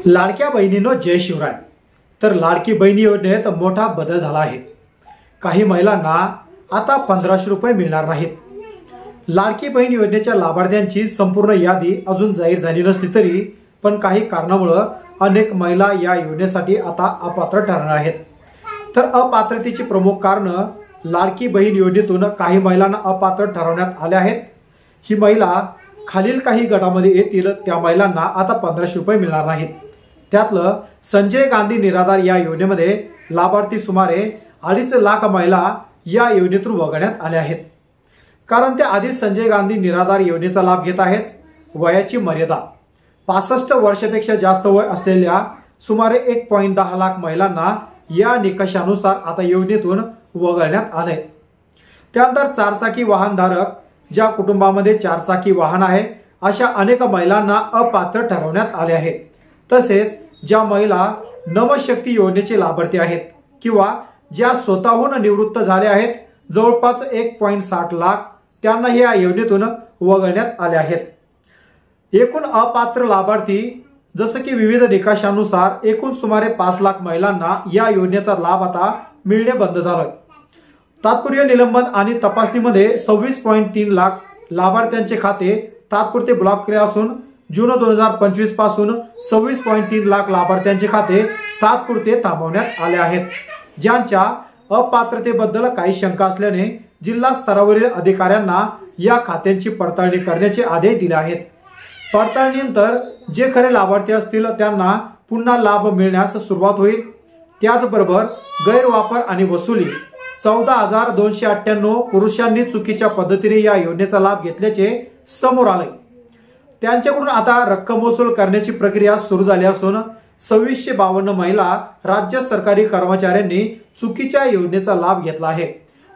लाडक्या बहिणींनो जय शिवराय। तर लाडकी बहिणी योजनेत मोठा बदल झाला आहे। काही महिलांना आता 1500 रुपये मिळणार नाहीत। लाडकी बहीण योजनेच्या लाभार्थ्यांची संपूर्ण यादी अजून जाहीर झाली नसली तरी पण काही कारणामुळे अनेक महिला या योजनेसाठी आता अपात्र ठरणार आहेत। तर अपात्रतेची प्रमुख कारण लाडकी बहीण योजनेतून काही महिलांना अपात्र ठरवण्यात आले आहेत। ही महिला खालील काही गटामध्ये येतील त्या महिलांना आता 1500 रुपये मिळणार नाहीत। त्यातलं संजय गांधी निराधार या योजनेमध्ये लाभार्थी सुमारे 2.5 लाख महिला या योजनेतून वगळण्यात आल्या आहेत, कारण त्या आधीच संजय गांधी निराधार योजनेचा लाभ घेत आहेत। वयाची मर्यादा 65 वर्षापेक्षा जास्त वय असलेल्या सुमारे 1.10 लाख महिलांना या निकषानुसार आता योजनेतून वगळण्यात आले। त्यानंतर 4 चाकी वाहन धारक ज्या कुटुंबामध्ये 4 चाकी वाहन आहे अशा अनेक महिलांना अपात्र ठरवण्यात आले आहे। तसेच ज्या महिला नवशक्ती योजनेचे लाभार्थी आहेत किंवा ज्या स्वतःहून निवृत्त झाल्या आहेत, जवळपास 1.60 लाख त्यांना या योजनेतून वगळण्यात आले आहेत। एकूण अपात्र लाभार्थी जसं की विविध निकषानुसार एकूण सुमारे 5 लाख महिलांना या योजनेचा लाभ आता मिळणे बंद झालं। तात्पुरते निलंबन आणि तपासणीमध्ये 26.3 लाख लाभार्थ्यांचे खाते तात्पुरते ब्लॉक केले असून जून 2025 पासून 26.3 लाख लाभार्थ्यांचे खाते तात्पुरते थांबवण्यात आले आहेत। ज्यांच्या अपात्रतेबद्दल काही शंका असल्याने जिल्हा स्तरावरील अधिकाऱ्यांना या खात्यांची पडताळणी करण्याचे आदेश दिले आहेत। पडताळणीनंतर जे खरे लाभार्थी असतील त्यांना पुन्हा लाभ मिळण्यास सुरुवात होईल। त्याचबरोबर गैरवापर आणि वसुली 14,298 पुरुषांनी चुकीच्या पद्धतीने या योजनेचा लाभ घेतल्याचे समोर आले। त्यांच्याकडून आता रक्कम वसूल करण्याची प्रक्रिया सुरू झाली असून 2652 महिला राज्य सरकारी कर्मचाऱ्यांनी चुकीच्या योजनेचा लाभ घेतला आहे।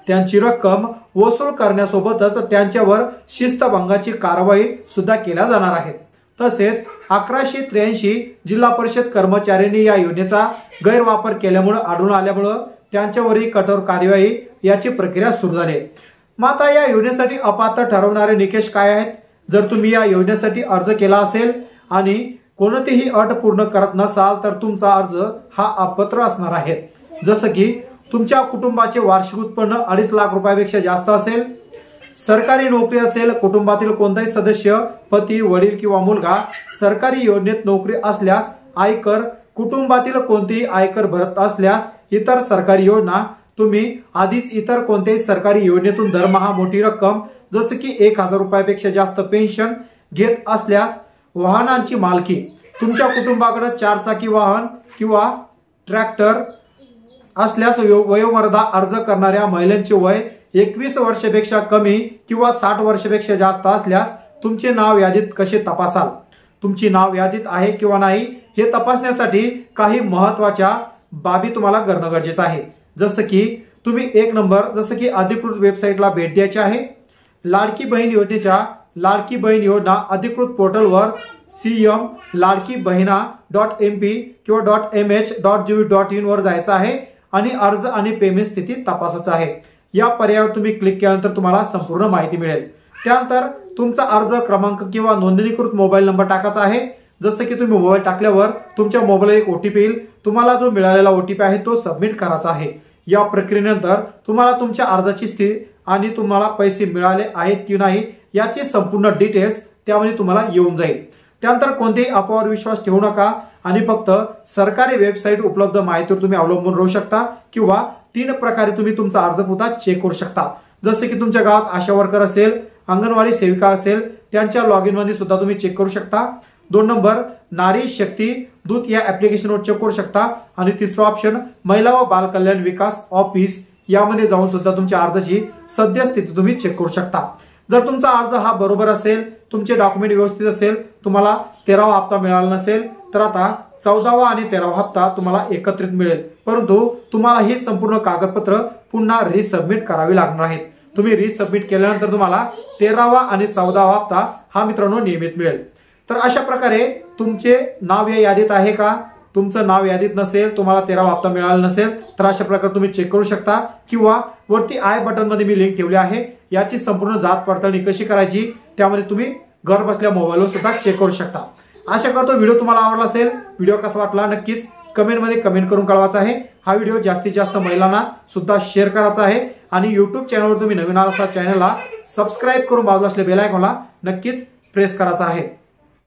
त्यांची रक्कम वसूल करण्यासोबतच त्यांच्यावर शिस्तभंगाची कारवाई सुद्धा केल्या जाणार आहे। तसेच 1183 जिल्हा परिषद कर्मचाऱ्यांनी या योजनेचा गैरवापर केल्यामुळे आढळून आल्यामुळे त्यांच्यावरही कठोर कार्यवाही याची प्रक्रिया सुरू झाली। माता या योजनेसाठी अपात्र ठरवणारे निकष काय आहेत? जर तुम्ही या योजनेसाठी अर्ज केला असेल आणि कोणतीही अट पूर्ण करत नसाल तर तुमचा अर्ज हा अपात्र असणार आहे। जसं की तुमच्या कुटुंबाचे वार्षिक उत्पन्न 2.5 लाख रुपयापेक्षा जास्त असेल, सरकारी नोकरी असेल, कुटुंबातील कोणताही सदस्य पती, वडील किंवा मुलगा सरकारी योजनेत नोकरी असल्यास, आयकर कुटुंबातील कोणतेही आयकर भरत असल्यास, इतर सरकारी योजना तुम्ही आधीच इतर कोणत्याही सरकारी योजनेतून दरमहा मोठी रक्कम जसं की 1000 रुपयापेक्षा जास्त पेन्शन घेत असल्यास, वाहनांची मालकी तुमच्या कुटुंबाकडे 4 चाकी वाहन किंवा ट्रॅक्टर असल्यास, वयोमर्यादा अर्ज करणाऱ्या महिलांचे वय 21 वर्षापेक्षा कमी किंवा 60 वर्षापेक्षा जास्त असल्यास तुमचे नाव यादीत कसे तपासाल? तुमची नाव यादीत आहे किंवा नाही हे तपासण्यासाठी काही महत्त्वाच्या बाबी तुम्हाला करणं गरजेचं आहे। जसं की तुम्ही 1 नंबर जसं की अधिकृत वेबसाईटला भेट द्यायची आहे। लाडकी बहीण योजनेच्या लाडकी बहीण योजना अधिकृत पोर्टलवर cm-ladkibahina.mp किंवा .mh.gov.in वर जायचं आहे आणि अर्ज आणि पेमेंट स्थिती तपासायचं आहे। या पर्यायावर तुम्ही क्लिक केल्यानंतर तुम्हाला संपूर्ण माहिती मिळेल। त्यानंतर तुमचा अर्ज क्रमांक किंवा नोंदणीकृत मोबाईल नंबर टाकायचा आहे। जसं की तुम्ही मोबाईल टाकल्यावर तुमच्या मोबाईलला एक OTP येईल। तुम्हाला जो मिळालेला OTP आहे तो सबमिट करायचा आहे। या प्रक्रियेनंतर तुम्हाला तुमच्या अर्जाची स्थिती आणि तुम्हाला पैसे मिळाले आहेत की नाही याची संपूर्ण डिटेल्स त्यामध्ये तुम्हाला येऊन जाईल। त्यानंतर कोणतेही अफवावर विश्वास ठेवू नका आणि फक्त सरकारी वेबसाईट उपलब्ध माहितीवर तुम्ही अवलंबून राहू शकता किंवा 3 प्रकारे तुम्ही तुमचा अर्ज पुन्हा चेक करू शकता। जसे की तुमच्या गावात आशा वर्कर असेल, अंगणवाडी सेविका असेल, त्यांच्या लॉग इन मध्ये सुद्धा तुम्ही चेक करू शकता। 2 नंबर नारी शक्ती दूत या ऍप्लिकेशनवर चेक करू शकता आणि 3रा ऑप्शन महिला व बाल कल्याण विकास ऑफिस यामध्ये जाऊन सुद्धा तुमच्या अर्जाची सद्यस्थिती तुम्ही चेक करू शकता। जर तुमचा अर्ज हा बरोबर असेल, तुमचे डॉक्युमेंट व्यवस्थित असेल, तुम्हाला 13वा हप्ता मिळाला नसेल तर आता 14वा आणि 13वा हप्ता तुम्हाला एकत्रित मिळेल, परंतु तुम्हाला ही संपूर्ण कागदपत्र पुन्हा रिसबमिट करावी लागणार आहेत। तुम्ही रिसबमिट केल्यानंतर तुम्हाला 13वा आणि 14वा हप्ता हा मित्रांनो नियमित मिळेल। तर अशा प्रकारे तुमचे नाव या यादीत आहे का? तुमचं नाव यादीत नसेल, तुम्हाला 13वा हप्ता मिळाला नसेल तर अशा प्रकारे तुम्ही चेक करू शकता किंवा वरती आय बटन मध्ये मी लिंक ठेवली आहे। याची संपूर्ण जात पडताळणी कशी करायची त्यामध्ये तुम्ही घर बसल्या मोबाईलवर सुद्धा चेक करू शकता। आशा करतो व्हिडिओ तुम्हाला आवडला असेल। व्हिडिओ कसा वाटला नक्कीच कमेंटमध्ये कमेंट करून कळवायचा आहे। हा व्हिडिओ जास्तीत जास्त महिलांना सुद्धा शेअर करायचा आहे आणि YouTube चॅनलवर तुम्ही नवीन आला असाल चॅनलला सबस्क्राइब करून बाजूला असलेल्या बेल आयकॉनला नक्कीच प्रेस करायचा आहे।